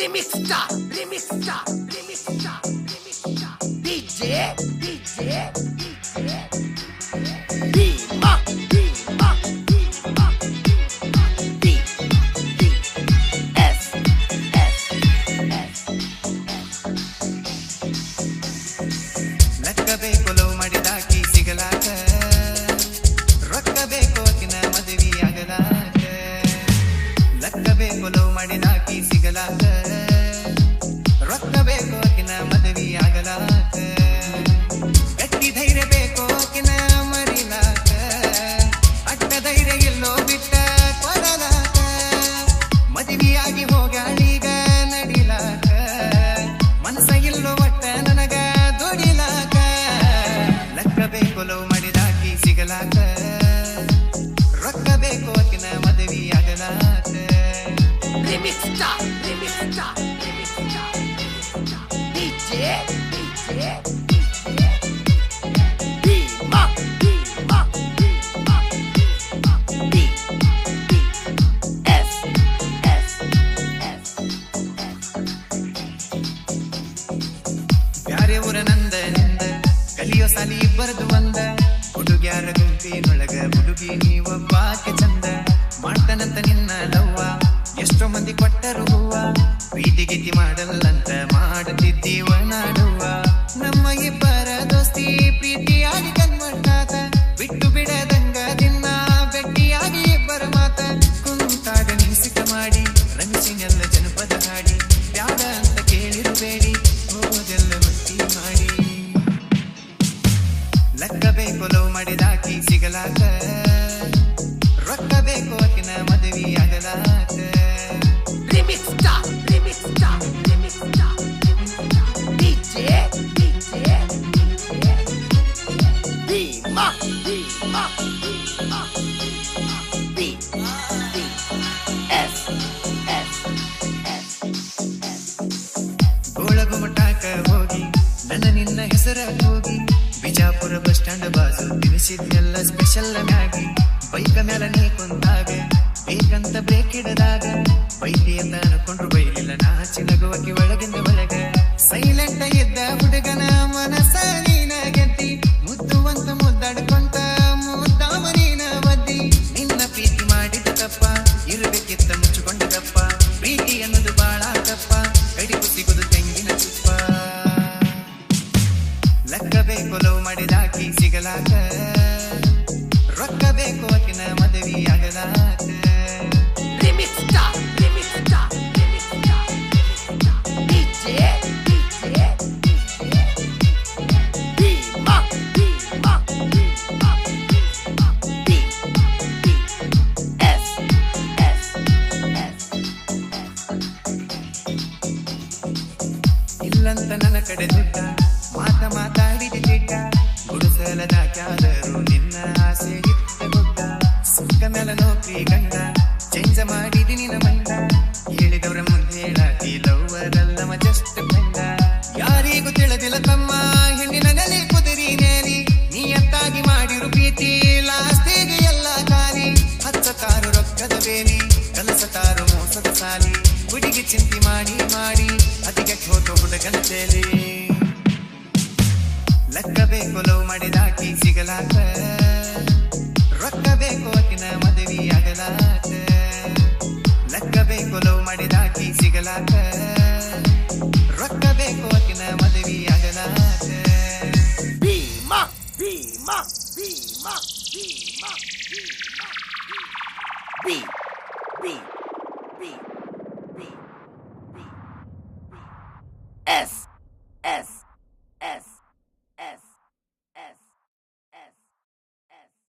Remix star, remix star, remix star, remix star. DJ, DJ, DJ. Dima, Dima, Dima, D, D, S, S, S. ಲಕ್ಕಬೇಕು love ಮಾಡಿದಾಕಿ ಸಿಗಲಾಕ ರೊಕ್ಕ ಬೇಕು ಆಕಿನ ಮದುವೆ ಆಗಲಾಕ ಲಕ್ಕಬೇಕು ಲವ್ ಮಾಡಿದಾಕಿ ಸಿಗಲಾಕ ರೊಕ್ಕ ಬೇಕು ಆಕಿನ ಮದುವೆ ಆಗಲಾಕ ಗಟ್ಟಿ ಧೈರ್ಯ ಬೇಕು ಆಕಿನ ಮರಿಲಾಕ ಅಟ್ಟ ಧೈರ್ಯ ಎಲ್ಲೋ ಬಿಟ್ಟ ಕೊಡಲಾಕ ಮದುವೆಯಾಗಿ ಹೋಗಾಳೀಗ ನಡಿಲಾಕ ಮನಸ್ಸ ಇಲ್ಲೋ ಒಟ್ಟ ನನಗ ದುಡಿಲಾಕ ಲಕ್ಕ ಬೇಕು ಲವ್ ಮಾಡಿದಾಕಿ ಸಿಗಲಾಕ ರೊಕ್ಕ ಬೇಕು ಆಕಿನ ಮದುವೆ ಆಗಲಾಕ Remix star, remix star, remix star, remix star. DJ, DJ, DJ. Dima, Dima, Dima, Dima. D, D, S, S, S, S. ಬ್ಯಾರೆ ಊರ ನಂದ ನಿಂದ ಕಲಿಯೋ ಸಾಲಿ ಬರ್ದು ಒಂದ ಹುಡುಗ್ಯಾರ ಗುಂಪಿನೊಳಗ ಹುಡುಗಿ ನೀವೊಬ್ಬಾಕೆ ಚಂದ ಮಾಡ್ತಾನಂತ ನಿನ್ನ ಲವ್ವ ಎಷ್ಟೋ ಮಂದಿ ಕೊಟ್ಟರು ಹೂವ ಪ್ರೀತಿ ಗೀತಿ ಮಾಡಲ್ಲಂತ ಮಾಡುತ್ತಿದ್ದೀವ ನಾಡುವ ನಮ್ಮ ಇಬ್ಬರ ದೋಸ್ತಿ ಪ್ರೀತಿಯಾಗಿ ಕನ್ಮಟ್ಟಾತ ಬಿಟ್ಟು ಬಿಡದಂಗ ದಿನ ಭೇಟಿಯಾಗಿ ಇಬ್ಬರ ಮಾತ ಕುಂತಾಗ ನಿಸಿಕ ಮಾಡಿ ರಂಜಿನೆಲ್ಲ ಜನಪದ ಹಾಡಿ ಬ್ಯಾಡ ಅಂತ ಕೇಳಿರಬೇಡಿ ಹೋದೆಲ್ಲ ಮಟ್ಟಿ ಮಾಡಿ ಲಕ್ಕ ಬೇಕು ಲವ್ ಮಾಡಿದಾಕಿ ಸಿಗಲಾಕ ರೊಕ್ಕ ಬೇಕು ಆಕಿನ ಮದುವೆ ಆಗಲಾಕ remix star, remix star, remix star, remix star. DJ, DJ, DJ. Dima, Dima, Dima, Dima. D, D, S, S, S, S. ಗೋಳಗುಮಟಾಕ ಹೋಗಿ ನನ್ನ ನಿನ್ನ ಹೆಸರ ಹೋಗಿ ಬಿಜಾಪುರ ಬಸ್ ಸ್ಟ್ಯಾಂಡ್ ಬಾಜು ತಿನಿಸಿದ್ನೆಲ್ಲ ಸ್ಪೆಷಲ್ ಮ್ಯಾಗಿ ಬೈಕ ಮ್ಯಾಲ ನೀ ಕುಂತಾಗ ಬೇಕಂತ ಬ್ರೇಕ್ ಹಿಡದಾಗ ಬೈತಿ ಅಂತ ಅನ್ಕೊಂಡ್ರು ಬೈಲಿಲ್ಲ ನಾಚಿ ನಗುವಕ್ಕೆ ಒಳಗಿಂದ ಒಳಗ ಸೈಲೆಂಟ್ ಇದ್ದ ಹುಡುಗನ ಮನಸ್ಸ ನೀನ ಗೆದ್ದಿ ಮುದ್ದುವಂತ ಮುದ್ದಾಡ್ಕೊಂತ ಮುದ್ದಾಮ ನೀನ ಬದ್ದಿ ನಿನ್ನ ಪ್ರೀತಿ ಮಾಡಿದ ತಪ್ಪ ಇರಬೇಕಿತ್ತ ಮುಚ್ಚಿಕೊಂಡ ತಪ್ಪ ಪ್ರೀತಿ ಅನ್ನೋದು ಬಾಳ ತಪ್ಪ ಕಡಿಗು ಸಿಗುದು ತೆಂಗಿನ ತುಪ್ಪ ಲಕ್ಕ ಬೇಕು ಲವ್ ಮಾಡಿದಾಕಿ ಸಿಗಲಾಕ ರೊಕ್ಕ ಬೇಕು ಆಕಿನ ಮದುವೆ ಆಗಲಾಕ remix star, remix star, remix star, remix star. DJ, DJ, DJ. Dima, Dima, Dima, Dima. D, D, S, S, S, S. ಇಲ್ಲಂತ ನನ್ನ ಕಡೆ ದುಡ್ಡ ಮಾತಾಡಿದ ಕೆಟ್ಟ ಗುಡಿಸಲದಾಕ್ಯಾದರೂ ನಿನ್ನ ಆಸೆ ಇತ್ತ ಗುಡ್ಡ ಸುಕ್ಕ ಮೇಲೆ ನೌಕರಿ ಗಂಡ ಚೇಂಜ ಮಾಡಿದಿ ನಿನ್ನ ಮಂಡ ಹೇಳಿದವ್ರ ಮುಂದೆ ಹೇಳಾತಿ ಲವ್ವರಲ್ಲವ ಜಸ್ಟ್ ಫ್ರೆಂಡ ಯಾರಿಗೂ ತಿಳಿದಿಲ್ಲ ತಮ್ಮ ಹೆಣ್ಣಿನ ನೆಲೆ ಕುದುರಿ ನೇರಿ ನಿಯತ್ತಾಗಿ ಮಾಡಿರು ಪ್ರೀತಿ ಲಾಸ್ಟಿಗೆ ಎಲ್ಲ ಖಾಲಿ ಹಚ್ಚತಾರು ರೊಕ್ಕದ ಬೇಲಿ ಕಲಸತಾರು ಮೋಸದ ಸಾಲಿ ಹುಡುಗಿ ಚಿಂತೆ ಮಾಡಿ ಮಾಡಿ ಅದಿಗೆ ಹೋತು ಹುಡುಗನ ತೇಲಿ ಲಕ್ಕ ಬೇಕು ಲವ್ ಮಾಡಿದಾಕಿ ಸಿಗಲಾಕ ರೊಕ್ಕ ಬೇಕು ಆಕಿನ ಮದುವೆ ಆಗಲಾಕ ಲಕ್ಕ ಬೇಕು ಲವ್ ಮಾಡಿದಾಕಿ ಸಿಗಲಾಕ ರೊಕ್ಕ ಬೇಕು ಆಕಿನ ಮದುವೆ ಆಗಲಾಕ Dima, Dima, Dima, Dima, Dima. B, B, B, B, B, B. S.